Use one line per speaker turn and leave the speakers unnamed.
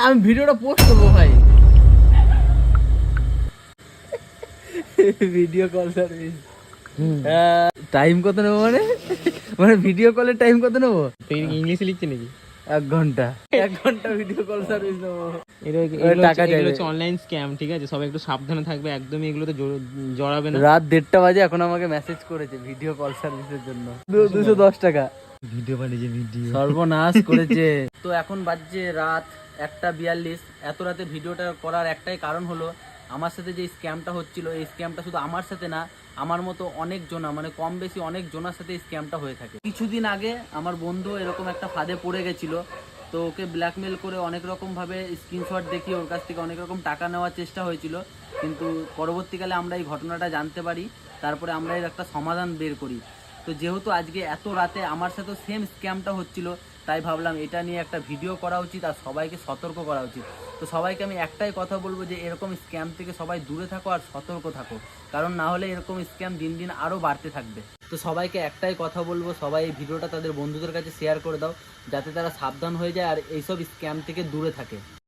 আমি ভিডিওটা পোস্ট করবো ভাই। ভিডিও কল সার্ভিস টাইম কত নেবো মানে? মানে ভিডিও কলের টাইম কত নেবো?
তুই ইংলিশে লিখছি নাকি?
1 ঘন্টা, 1 ঘন্টা ভিডিও কল সার্ভিস নেবো। টাকা
এগুলো
চাইবে।
হচ্ছে অনলাইন স্ক্যাম, ঠিক আছে? সবাই একটু সাবধানে থাকবে, একদমই এগুলোতে জড়াবে না।
রাত 1:30 বাজে এখন আমাকে মেসেজ করেছে ভিডিও কল সার্ভিসের জন্য 210 টাকা।
ভিডিও বানিয়েছে ভিডিও।
সর্বনাশ করেছে। তো এখন বাজছে রাত 1:42। এত রাতে ভিডিওটা করার একটাই কারণ হলো আমার সাথে যে স্ক্যামটা হচ্ছিল, এই স্ক্যামটা শুধু আমার সাথে না, আমার মতো অনেক জনা, মানে কম বেশি অনেক জনের সাথে এই স্ক্যামটা হয়ে থাকে। কিছুদিন আগে আমার বন্ধু এরকম একটা ফাঁদে পড়ে গেছিল। তো ওকে ব্ল্যাকমেল করে অনেক রকমভাবে স্ক্রিনশট দেখিয়ে ওর কাছ থেকে অনেক রকম টাকা নেওয়ার চেষ্টা হয়েছিল। কিন্তু পরবর্তীকালে আমরা এই ঘটনাটা জানতে পারি, তারপরে আমরা এর একটা সমাধান বের করি। তো যেহেতু আজকে এত রাতে আমার সাথে সেম স্ক্যামটা হচ্ছিল, তাই ভাবলাম এটা নিয়ে একটা ভিডিও করা উচিত আর সবাইকে সতর্ক করা উচিত। তো সবাইকে আমি একটাই কথা বলবো যে এরকম স্ক্যাম থেকে সবাই দূরে থাকো আর সতর্ক থাকো, কারণ না হলে এরকম স্ক্যাম দিন দিন আরও বাড়তে থাকবে। তো সবাইকে একটাই কথা বলবো, সবাই এই ভিডিওটা তাদের বন্ধুদের কাছে শেয়ার করে দাও, যাতে তারা সাবধান হয়ে যায় আর এইসব স্ক্যাম থেকে দূরে থাকে।